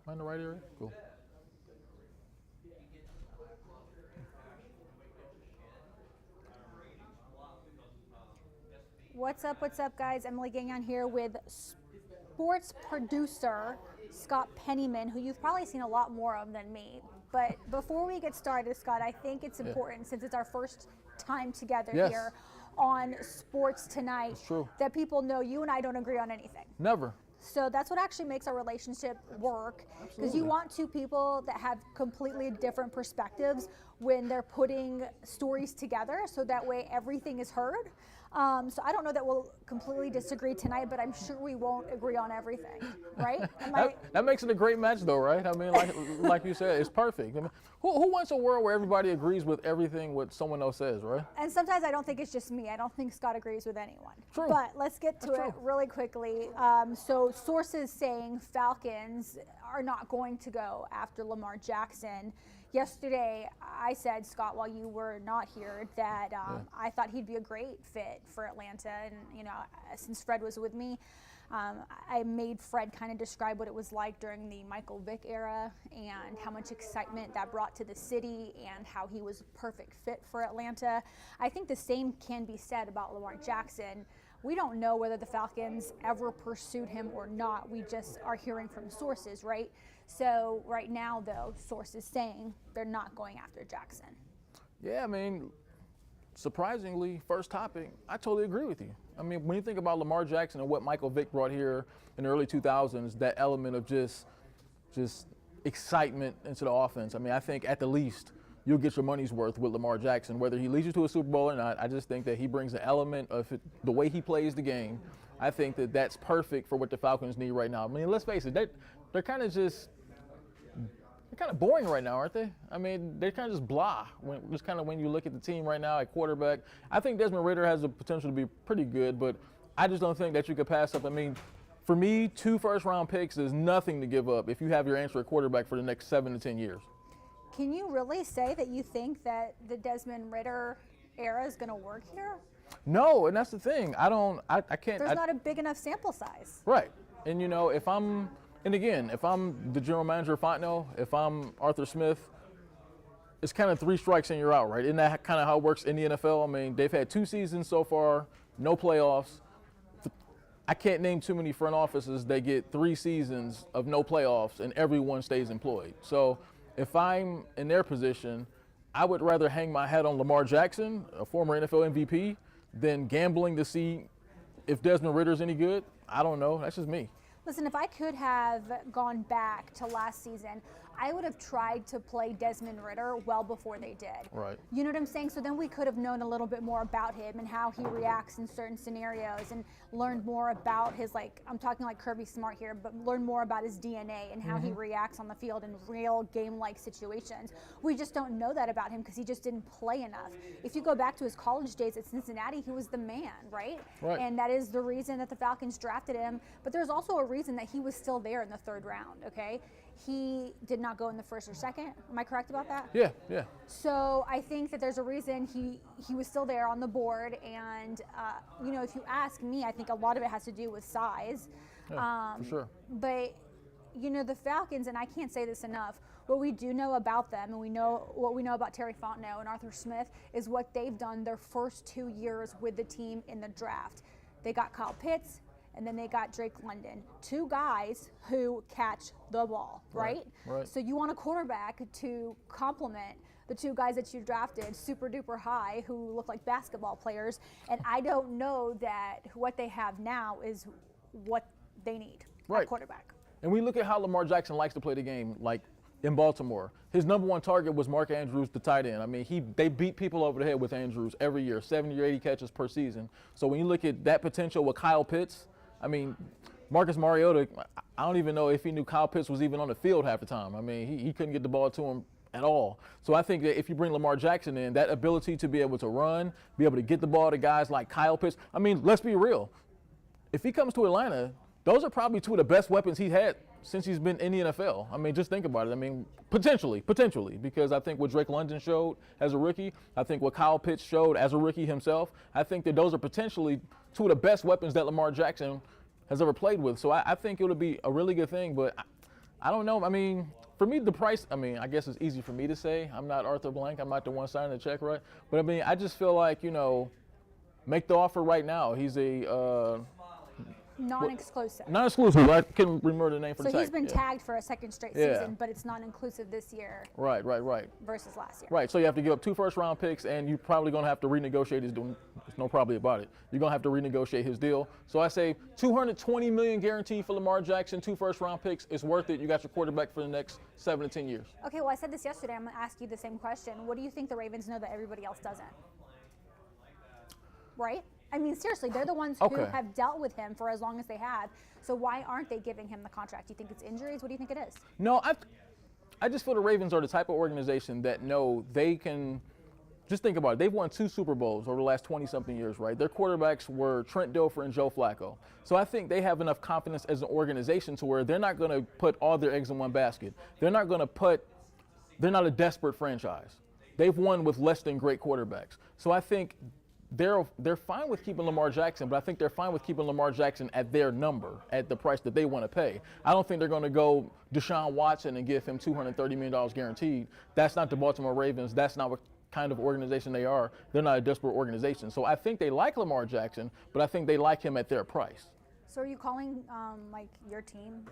Am I in the right area? Cool. What's up, guys? Emily Gagnon here with sports producer Scott Pennyman, who you've probably seen a lot more of than me. But before we get started, Scott, I think it's important, since it's our first time together here on Sports Tonight, that people know you and I don't agree on anything. Never. So that's what actually makes our relationship work, because you want two people that have completely different perspectives when they're putting stories together, so that way everything is heard. So I don't know that we'll completely disagree tonight, but I'm sure we won't agree on everything, right? That makes it a great match, though, right? I mean, like you said, it's perfect. I mean, who wants a world where everybody agrees with everything what someone else says, right? And sometimes I don't think it's just me. I don't think Scott agrees with anyone. True. But let's get to it really quickly. So sources saying Falcons are not going to go after Lamar Jackson. Yesterday, I said, Scott, while you were not here, that I thought he'd be a great fit for Atlanta. And, you know, since Fred was with me, I made Fred kind of describe what it was like during the Michael Vick era and how much excitement that brought to the city and how he was a perfect fit for Atlanta. I think the same can be said about Lamar Jackson. We don't know whether the Falcons ever pursued him or not. We just are hearing from sources, right? So right now, though, sources saying they're not going after Jackson. Yeah, I mean, surprisingly, first topic, I totally agree with you. I mean, when you think about Lamar Jackson and what Michael Vick brought here in the early 2000s, that element of just excitement into the offense, I mean, I think at the least you'll get your money's worth with Lamar Jackson. Whether he leads you to a Super Bowl or not, I just think that he brings an element of the way he plays the game. I think that that's perfect for what the Falcons need right now. I mean, let's face it, they're kind of boring right now, aren't they? I mean, they're kind of just blah. When you look at the team right now at quarterback, I think Desmond Ridder has the potential to be pretty good, but I just don't think that you could pass up. I mean, for me, 2 first-round picks is nothing to give up if you have your answer at quarterback for the next 7 to 10 years. Can you really say that you think that the Desmond Ridder era is going to work here? No, and that's the thing. I can't. There's not a big enough sample size. Right. And, you know, if I'm the general manager of Fontenot, if I'm Arthur Smith, it's kind of 3 strikes and you're out, right? Isn't that kind of how it works in the NFL? I mean, they've had 2 seasons so far, no playoffs. I can't name too many front offices that get 3 seasons of no playoffs and everyone stays employed. So if I'm in their position, I would rather hang my hat on Lamar Jackson, a former NFL MVP, than gambling to see if Desmond Ridder's any good. I don't know. That's just me. Listen, if I could have gone back to last season, I would have tried to play Desmond Ridder well before they did. Right. You know what I'm saying? So then we could have known a little bit more about him and how he reacts in certain scenarios, and learned more about his, I'm talking like Kirby Smart here, but learn more about his DNA and how he reacts on the field in real game-like situations. We just don't know that about him because he just didn't play enough. If you go back to his college days at Cincinnati, he was the man, right? Right. And that is the reason that the Falcons drafted him. But there's also a reason that he was still there in the 3rd round, okay? He did not go in the 1st or 2nd. Am I correct about that? Yeah. So I think that there's a reason he was still there on the board. And, you know, if you ask me, I think a lot of it has to do with size. Yeah, for sure. But, you know, the Falcons, and I can't say this enough, what we do know about them, and what we know about Terry Fontenot and Arthur Smith, is what they've done their first 2 years with the team in the draft. They got Kyle Pitts, and then they got Drake London, 2 guys who catch the ball, right? Right. So you want a quarterback to complement the 2 guys that you drafted super duper high who look like basketball players, and I don't know that what they have now is what they need at quarterback. And we look at how Lamar Jackson likes to play the game, like in Baltimore. His number 1 target was Mark Andrews, the tight end. I mean, they beat people over the head with Andrews every year, 70 or 80 catches per season. So when you look at that potential with Kyle Pitts, I mean, Marcus Mariota, I don't even know if he knew Kyle Pitts was even on the field half the time. I mean, he couldn't get the ball to him at all. So I think that if you bring Lamar Jackson in, that ability to be able to run, be able to get the ball to guys like Kyle Pitts, I mean, let's be real. If he comes to Atlanta, those are probably 2 of the best weapons he's had since he's been in the NFL. I mean, just think about it. I mean, potentially, because I think what Drake London showed as a rookie, I think what Kyle Pitts showed as a rookie himself, I think that those are potentially 2 of the best weapons that Lamar Jackson has ever played with. So I think it'll be a really good thing, but I don't know. I mean, for me, the price, I mean, I guess it's easy for me to say. I'm not Arthur Blank. I'm not the one signing the check, right? But, I mean, I just feel like, make the offer right now. He's a non-exclusive. Non-exclusive. I couldn't remember the name for the So tag. he's been tagged for a second straight season, but it's non-inclusive this year. Right. Versus last year. Right. So you have to give up 2 first-round picks, and you're probably going to have to renegotiate his deal. There's no probably about it. You're going to have to renegotiate his deal. So I say $220 million guaranteed for Lamar Jackson, 2 first-round picks. It's worth it. You got your quarterback for the next 7 to 10 years. Okay. Well, I said this yesterday. I'm going to ask you the same question. What do you think the Ravens know that everybody else doesn't? Right? I mean, seriously, they're the ones who have dealt with him for as long as they have. So why aren't they giving him the contract? Do you think it's injuries? What do you think it is? No, I just feel the Ravens are the type of organization that know they can. Just think about it. They've won 2 Super Bowls over the last 20-something years, right? Their quarterbacks were Trent Dilfer and Joe Flacco. So I think they have enough confidence as an organization to where they're not going to put all their eggs in one basket. They're not a desperate franchise. They've won with less than great quarterbacks. So I think they're fine with keeping Lamar Jackson, but I think they're fine with keeping Lamar Jackson at their number, at the price that they want to pay. I don't think they're going to go Deshaun Watson and give him $230 million guaranteed. That's not the Baltimore Ravens. That's not what kind of organization they are. They're not a desperate organization. So I think they like Lamar Jackson, but I think they like him at their price. So are you calling your team,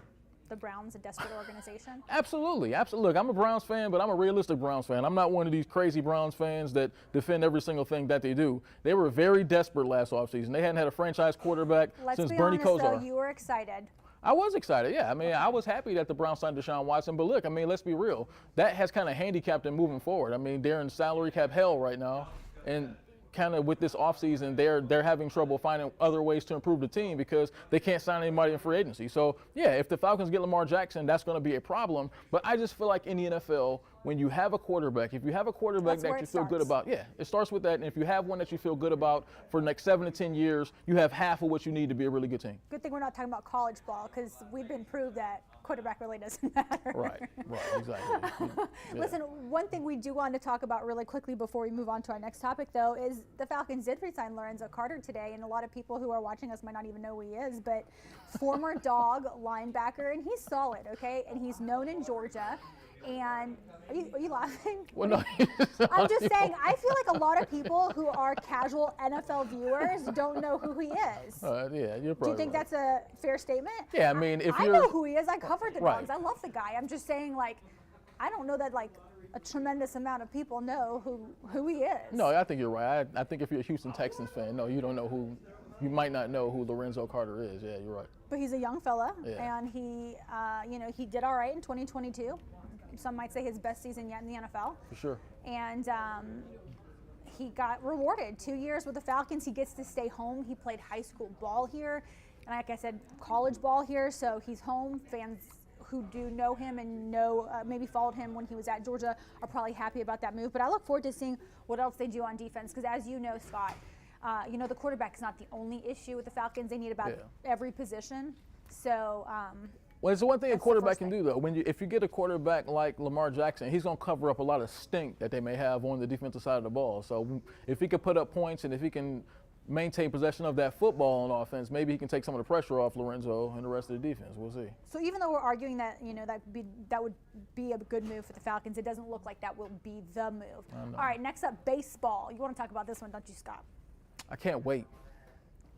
the Browns, a desperate organization? Absolutely. Look, I'm a Browns fan, but I'm a realistic Browns fan. I'm not one of these crazy Browns fans that defend every single thing that they do. They were very desperate last offseason. They hadn't had a franchise quarterback since Bernie Kosar. Let's be honest, though, you were excited. I was excited, yeah. I mean, I was happy that the Browns signed Deshaun Watson, but look, I mean, let's be real. That has kind of handicapped them moving forward. I mean, they're in salary cap hell right now, and kind of with this offseason, they're having trouble finding other ways to improve the team because they can't sign anybody in free agency. So, yeah, if the Falcons get Lamar Jackson, that's going to be a problem. But I just feel like in the NFL, when you have a quarterback, if you have a quarterback that you feel good about, it starts with that. And if you have one that you feel good about for the next 7 to 10 years, you have half of what you need to be a really good team. Good thing we're not talking about college ball because we've been proved that quarterback really doesn't matter. Right, exactly. Listen, one thing we do want to talk about really quickly before we move on to our next topic, though, is the Falcons did re-sign Lorenzo Carter today, and a lot of people who are watching us might not even know who he is, but former Dog linebacker, and he's solid, okay? And he's known in Georgia. And are you laughing? Well, no. I'm just saying, I feel like a lot of people who are casual NFL viewers don't know who he is. Yeah, you're probably Do you think that's a fair statement? Yeah, I mean, if I you're... know who he is. I covered the Dogs. I love the guy. I'm just saying, I don't know that, a tremendous amount of people know who he is. No, I think you're right. I think if you're a Houston Texans fan, no, you don't know who... You might not know who Lorenzo Carter is. Yeah, you're right. But he's a young fella, and he, he did all right in 2022. Some might say his best season yet in the NFL. For sure. And he got rewarded. 2 years with the Falcons. He gets to stay home. He played high school ball here. And like I said, college ball here. So he's home. Fans who do know him and maybe followed him when he was at Georgia are probably happy about that move. But I look forward to seeing what else they do on defense. Because as you know, Scott, the quarterback is not the only issue with the Falcons. They need about every position. So... well, it's the one thing a quarterback can do, though. If you get a quarterback like Lamar Jackson, he's going to cover up a lot of stink that they may have on the defensive side of the ball. So if he could put up points and if he can maintain possession of that football on offense, maybe he can take some of the pressure off Lorenzo and the rest of the defense. We'll see. So even though we're arguing that that would be a good move for the Falcons, it doesn't look like that will be the move. All right, next up, baseball. You want to talk about this one, don't you, Scott? I can't wait.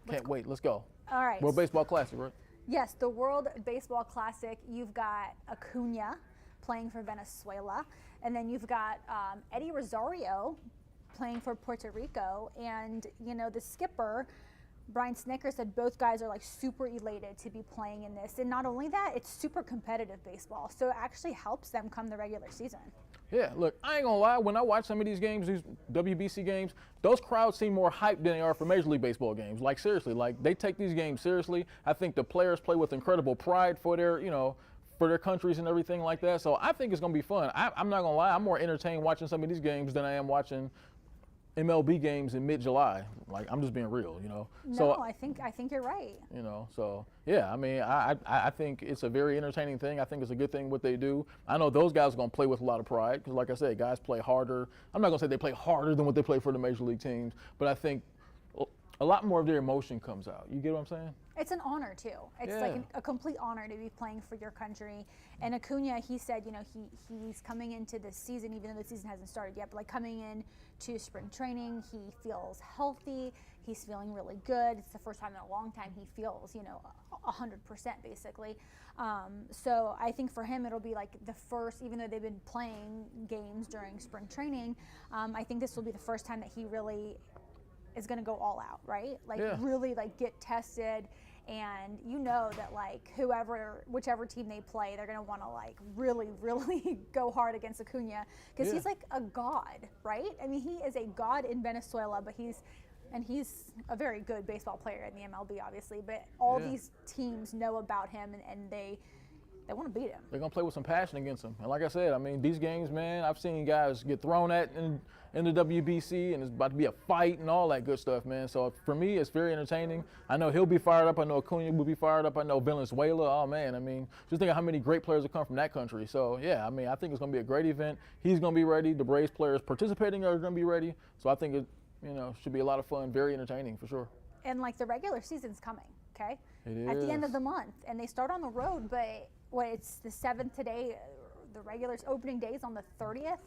Can't wait. Let's go. All right. World Baseball Classic, right? Yes, the World Baseball Classic. You've got Acuna playing for Venezuela, and then you've got Eddie Rosario playing for Puerto Rico, and the skipper Brian Snitker said both guys are super elated to be playing in this, and not only that, it's super competitive baseball, so it actually helps them come the regular season. Yeah, look, I ain't gonna lie, when I watch some of these games, these WBC games, those crowds seem more hyped than they are for Major League Baseball games. Seriously, they take these games seriously. I think the players play with incredible pride for their, for their countries and everything like that. So I think it's gonna be fun. I'm not gonna lie, I'm more entertained watching some of these games than I am watching MLB games in mid-July. I'm just being real, No, So I think you're right. So yeah, I mean, I think it's a very entertaining thing. I think it's a good thing what they do. I know those guys are going to play with a lot of pride because, like I said, guys play harder. I'm not going to say they play harder than what they play for the major league teams, but I think a lot more of their emotion comes out. You get what I'm saying? It's an honor too. It's like a complete honor to be playing for your country. And Acuna, he said, he's coming into this season, even though the season hasn't started yet, but like coming in to spring training, he feels healthy. He's feeling really good. It's the first time in a long time he feels, 100% basically. So I think for him it'll be like the first, even though they've been playing games during spring training, I think this will be the first time that he really is going to go all out, right? Like really like get tested, and that like whichever team they play, they're going to want to like really, really go hard against Acuna, because he's like a god, right? I mean, he is a god in Venezuela, but he's a very good baseball player in the MLB, obviously, but all these teams know about him, and they want to beat him. They're going to play with some passion against him. And like I said, I mean, these games, man, I've seen guys get thrown at in the WBC, and it's about to be a fight and all that good stuff, man. So for me, it's very entertaining. I know he'll be fired up. I know Acuna will be fired up. I know Venezuela. Oh, man, I mean, just think of how many great players have come from that country. So, yeah, I mean, I think it's going to be a great event. He's going to be ready. The Braves players participating are going to be ready. So I think it should be a lot of fun, very entertaining for sure. And like the regular season's coming, okay? It is. At the end of the month, and they start on the road, but it's the 7th today. The regular opening day is on the 30th.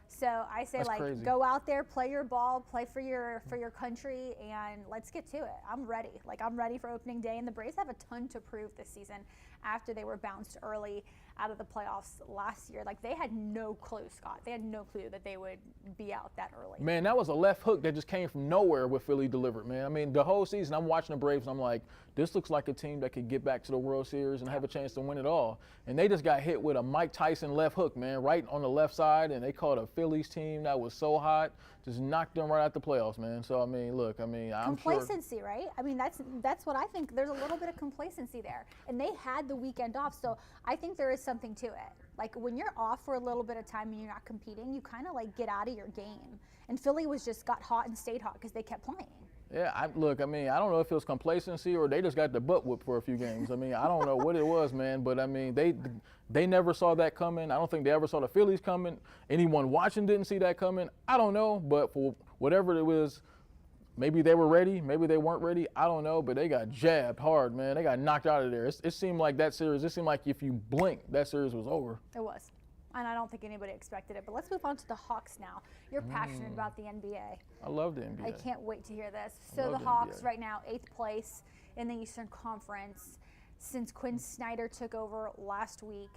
So I say, That's like, crazy. Go out there, play your ball, play for your country, and let's get to it. I'm ready. Like, I'm ready for opening day, and the Braves have a ton to prove this season after they were bounced early out of the playoffs last year. Like, they had no clue, Scott. They had no clue that they would be out that early. Man, that was a left hook that just came from nowhere with Philly delivered, man. I mean, the whole season I'm watching the Braves, and I'm like, this looks like a team that could get back to the World Series and have a chance to win it all. And they just got hit with a Mike Tyson left hook, man, right on the left side, and they caught a Phillies team that was so hot, just knocked them right out the playoffs, man. So, I mean, look, I'm complacency, sure. Right? I mean, that's what I think. There's a little bit of complacency there. And they had the weekend off, so I think there is something to it. Like, when you're off for a little bit of time and you're not competing, you kind of, like, get out of your game. And Philly got hot and stayed hot because they kept playing. Yeah, I don't know if it was complacency or they just got the butt whooped for a few games. I mean, I don't know what it was, man, but I mean, they never saw that coming. I don't think they ever saw the Phillies coming. Anyone watching didn't see that coming. I don't know, but for whatever it was, maybe they were ready, maybe they weren't ready. I don't know, but they got jabbed hard, man. They got knocked out of there. It seemed like that series, if you blink, that series was over. It was. And I don't think anybody expected it. But let's move on to the Hawks now. You're passionate about the NBA. I love the NBA. I can't wait to hear this. So the Hawks right now, 8th place in the Eastern Conference. Since Quinn Snyder took over last week,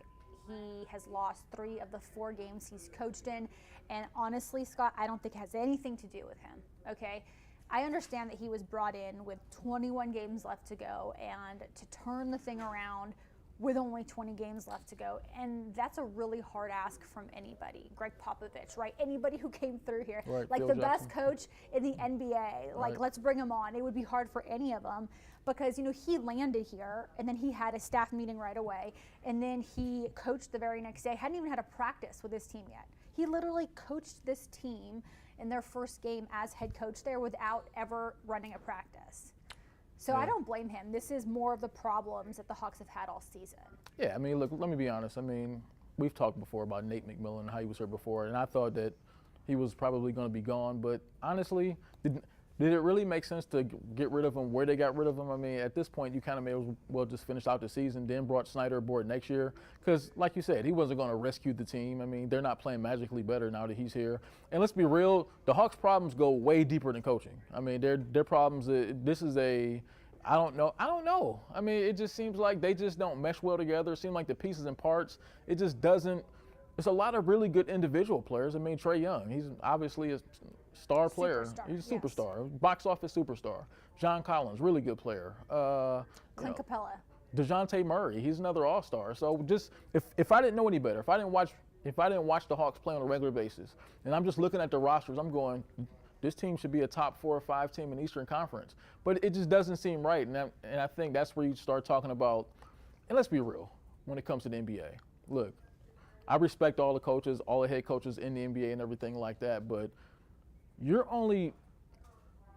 he has lost 3 of the 4 games he's coached in. And honestly, Scott, I don't think it has anything to do with him, okay? I understand that he was brought in with 21 games left to go and to turn the thing around with only 20 games left to go. And that's a really hard ask from anybody. Greg Popovich, right? Anybody who came through here. Right, like Phil the Jackson. best coach in the NBA. Like, let's bring him on. It would be hard for any of them because, he landed here and then he had a staff meeting right away. And then he coached the very next day. Hadn't even had a practice with his team yet. He literally coached this team in their first game as head coach there without ever running a practice. So I don't blame him. This is more of the problems that the Hawks have had all season. Yeah, I mean, look, let me be honest. I mean, we've talked before about Nate McMillan and how he was here before, and I thought that he was probably going to be gone. But honestly, did it really make sense to get rid of him where they got rid of him? I mean, at this point, you kind of may as well just finish out the season, then brought Snyder aboard next year. Because, like you said, he wasn't going to rescue the team. I mean, they're not playing magically better now that he's here. And let's be real, the Hawks' problems go way deeper than coaching. I mean, their problems, I don't know. I mean, it just seems like they just don't mesh well together. It seems like the pieces and parts, it just doesn't. There's a lot of really good individual players. I mean, Trae Young, he's obviously a star player. He's a superstar, box office superstar. John Collins, really good player. Clint Capella. DeJounte Murray, he's another all-star. So just if I didn't know any better, if I didn't watch the Hawks play on a regular basis, and I'm just looking at the rosters, I'm going, this team should be a top 4 or 5 team in the Eastern Conference. But it just doesn't seem right. And I think that's where you start talking about, and let's be real, when it comes to the NBA. Look, I respect all the coaches, all the head coaches in the NBA and everything like that, but your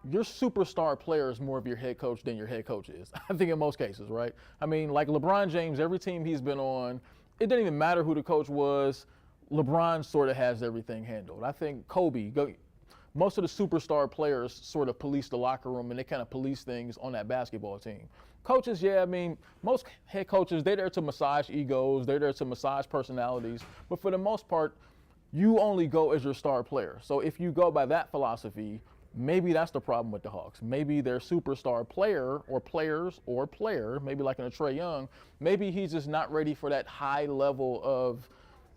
superstar player is more of your head coach than your head coach is. I think in most cases, right? I mean, like LeBron James, every team he's been on, it didn't even matter who the coach was. LeBron sort of has everything handled. I think Kobe, most of the superstar players sort of police the locker room and they kind of police things on that basketball team. Coaches, yeah, I mean, most head coaches, they're there to massage egos, they're there to massage personalities, but for the most part, you only go as your star player. So if you go by that philosophy, maybe that's the problem with the Hawks. Maybe their superstar player or players or player, maybe like in a Trae Young, maybe he's just not ready for that high level of,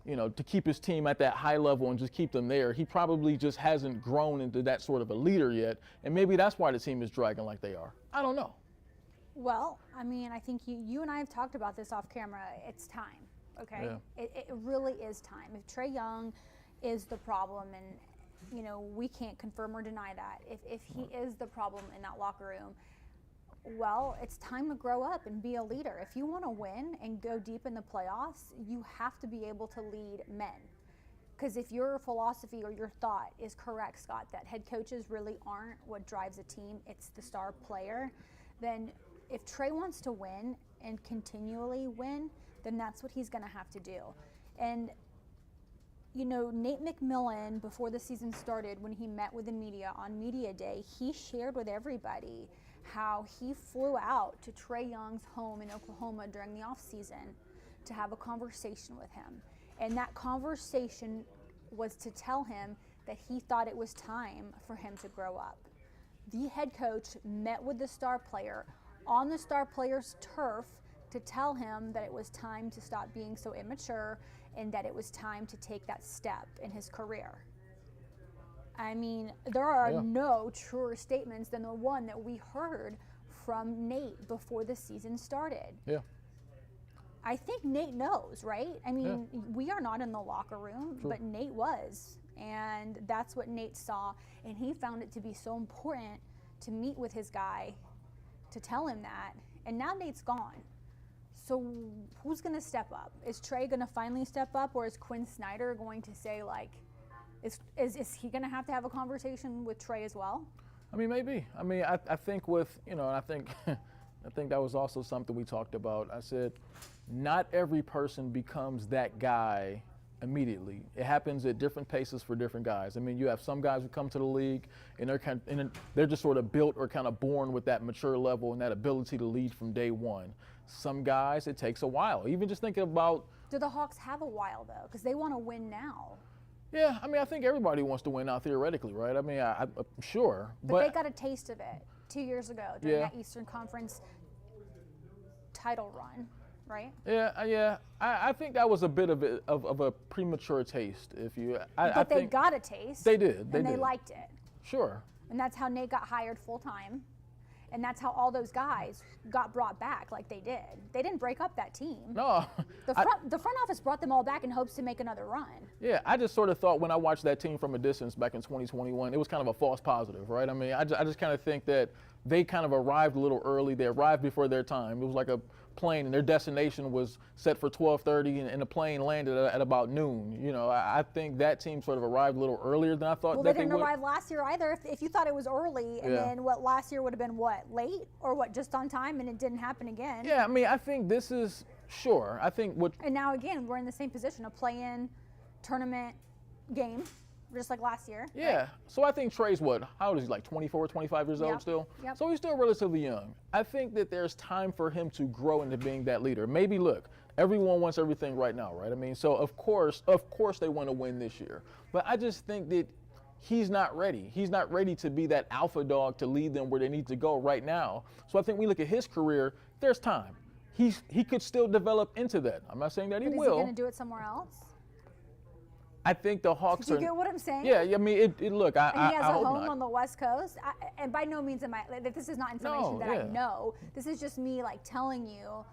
to keep his team at that high level and just keep them there. He probably just hasn't grown into that sort of a leader yet, and maybe that's why the team is dragging like they are. I don't know. Well, I mean, I think you and I have talked about this off camera. It's time. Okay, Yeah. it really is time. If Trae Young is the problem, and we can't confirm or deny that, if he is the problem in that locker room, well, it's time to grow up and be a leader. If you want to win and go deep in the playoffs, you have to be able to lead men. Because if your philosophy or your thought is correct, Scott, that head coaches really aren't what drives a team, it's the star player, then if Trae wants to win and continually win, then that's what he's going to have to do. And, Nate McMillan, before the season started, when he met with the media on Media Day, he shared with everybody how he flew out to Trae Young's home in Oklahoma during the offseason to have a conversation with him. And that conversation was to tell him that he thought it was time for him to grow up. The head coach met with the star player on the star player's turf to tell him that it was time to stop being so immature and that it was time to take that step in his career. I mean, there are no truer statements than the one that we heard from Nate before the season started. Yeah. I think Nate knows, right? I mean, we are not in the locker room, but Nate was. And that's what Nate saw. And he found it to be so important to meet with his guy to tell him that. And now Nate's gone. So who's going to step up? Is Trae going to finally step up, or is Quinn Snyder going to say, is he going to have a conversation with Trae as well? I mean, maybe. I mean, I think with, I think that was also something we talked about. I said, not every person becomes that guy immediately. It happens at different paces for different guys. I mean, you have some guys who come to the league and they're just sort of built or kind of born with that mature level and that ability to lead from day one. Some guys, it takes a while. Even just thinking about. Do the Hawks have a while, though? Because they want to win now. Yeah, I mean, I think everybody wants to win now theoretically, right? I mean, I'm sure. But they got a taste of it 2 years ago during that Eastern Conference title run, right? Yeah. I think that was a bit of a premature taste. But they got a taste. They did. And they liked it. Sure. And that's how Nate got hired full time. And that's how all those guys got brought back like they did. They didn't break up that team. No. The front office brought them all back in hopes to make another run. Yeah, I just sort of thought when I watched that team from a distance back in 2021, it was kind of a false positive, right? I mean, I just kind of think that they kind of arrived a little early. They arrived before their time. It was like a plane, and their destination was set for 12:30, and the plane landed at about noon. I think that team sort of arrived a little earlier than I thought. Well, that they didn't would. arrive last year either. If you thought it was early, and then last year would have been late, or just on time, and it didn't happen again. Yeah, I mean, I think this is sure. I think what. And now again, we're in the same position, a play-in tournament game, just like last year. Yeah. Right? So I think Trae's how old is he, like 24, 25 years old still? Yep. So he's still relatively young. I think that there's time for him to grow into being that leader. Maybe, look, everyone wants everything right now, right? I mean, so of course they want to win this year. But I just think that he's not ready. He's not ready to be that alpha dog to lead them where they need to go right now. So I think we look at his career, there's time. He could still develop into that. I'm not saying that he will. Is he going to do it somewhere else? I think the Hawks Do you get what I'm saying? Yeah, I mean, look, I And he has I a hope home not. on the West Coast. And by no means am I, this is not information that I know. This is just me telling you,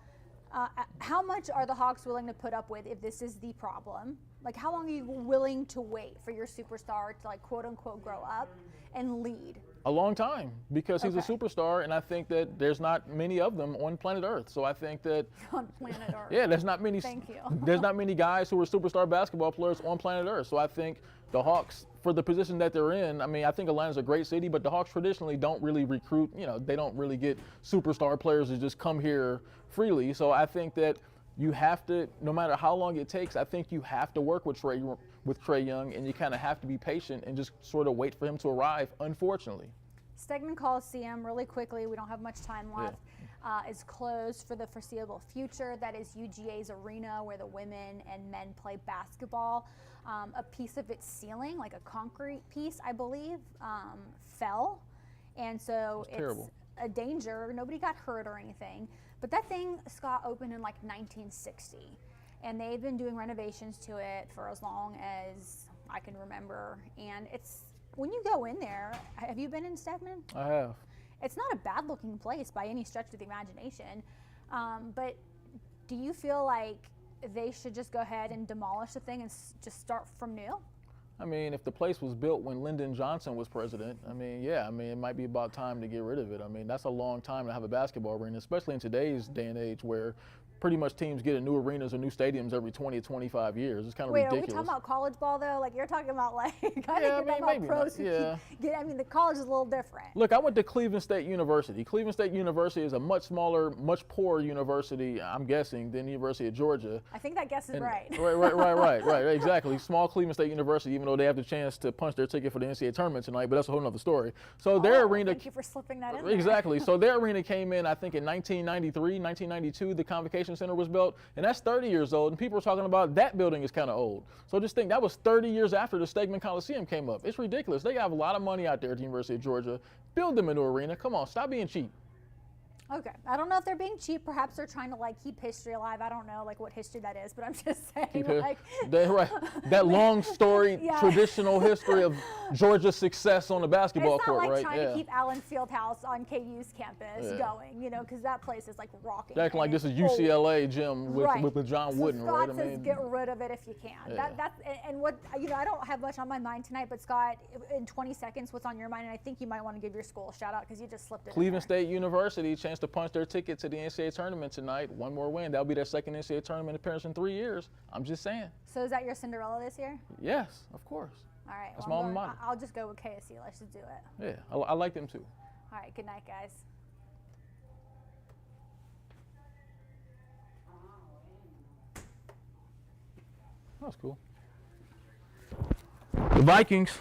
how much are the Hawks willing to put up with if this is the problem? How long are you willing to wait for your superstar to quote unquote grow up and lead? A long time, because he's a superstar, and I think that there's not many of them on planet Earth. So I think that on planet Earth. Yeah, there's not many. Thank you. There's not many guys who are superstar basketball players on planet Earth. So I think the Hawks, for the position that they're in, I mean, I think Atlanta's a great city, but the Hawks traditionally don't really recruit. They don't really get superstar players to just come here freely. So I think that you have to, no matter how long it takes, I think you have to work with Trae Young, and you kind of have to be patient and just sort of wait for him to arrive, unfortunately. Stegman Coliseum, really quickly, we don't have much time left. is closed for the foreseeable future. That is UGA's arena where the women and men play basketball. A piece of its ceiling, like a concrete piece, I believe, fell. And so it's a danger. Nobody got hurt or anything. But that thing, Scott, opened in like 1960. And they've been doing renovations to it for as long as I can remember. And it's, when you go in there, have you been in Stedman? I have. It's not a bad looking place by any stretch of the imagination. But do you feel like they should just go ahead and demolish the thing and just start from new? I mean, if the place was built when Lyndon Johnson was president, I mean, yeah, I mean, it might be about time to get rid of it. I mean, that's a long time to have a basketball arena, especially in today's day and age where pretty much teams get new arenas or new stadiums every 20 to 25 years. It's kind of ridiculous. Wait, are we talking about college ball though? Like you're talking about like, I think Yeah, you're I mean, talking maybe about pros not. who Yeah. I mean, the college is a little different. Look, I went to Cleveland State University. Cleveland State University is a much smaller, much poorer university, I'm guessing, than the University of Georgia. I think that guess is right. Right, exactly. Small Cleveland State University, even though they have the chance to punch their ticket for the NCAA tournament tonight, but that's a whole nother story. So their arena. Thank you for slipping that in there. Exactly. So their arena came in, I think, in 1993, 1992. The Convocation Center was built, and that's 30 years old. And people are talking about that building is kind of old. So just think that was 30 years after the Stegman Coliseum came up. It's ridiculous. They have a lot of money out there at the University of Georgia. Build them a new arena. Come on, stop being cheap. Okay. I don't know if they're being cheap. Perhaps they're trying to like keep history alive. I don't know like what history that is, but I'm just saying like that long story, traditional history of Georgia's success on the basketball court, right? It's not like trying to keep Allen Fieldhouse on KU's campus going, you know, because that place is like rocking. They're acting like this is UCLA gym with John Wooden, Scott right? says get rid of it if you can. And what, you know, I don't have much on my mind tonight, but Scott, in 20 seconds, what's on your mind? And I think you might want to give your school a shout out because you just slipped it. Cleveland State University, chance to punch their ticket to the NCAA tournament tonight. One more win. That'll be their second NCAA tournament appearance in 3 years. I'm just saying. So is that your Cinderella this year? Yes, of course. All right. That's my alma mater. I'll just go with KSU. Let's just do it. Yeah, I like them too. All right. Good night, guys. That's cool. The Vikings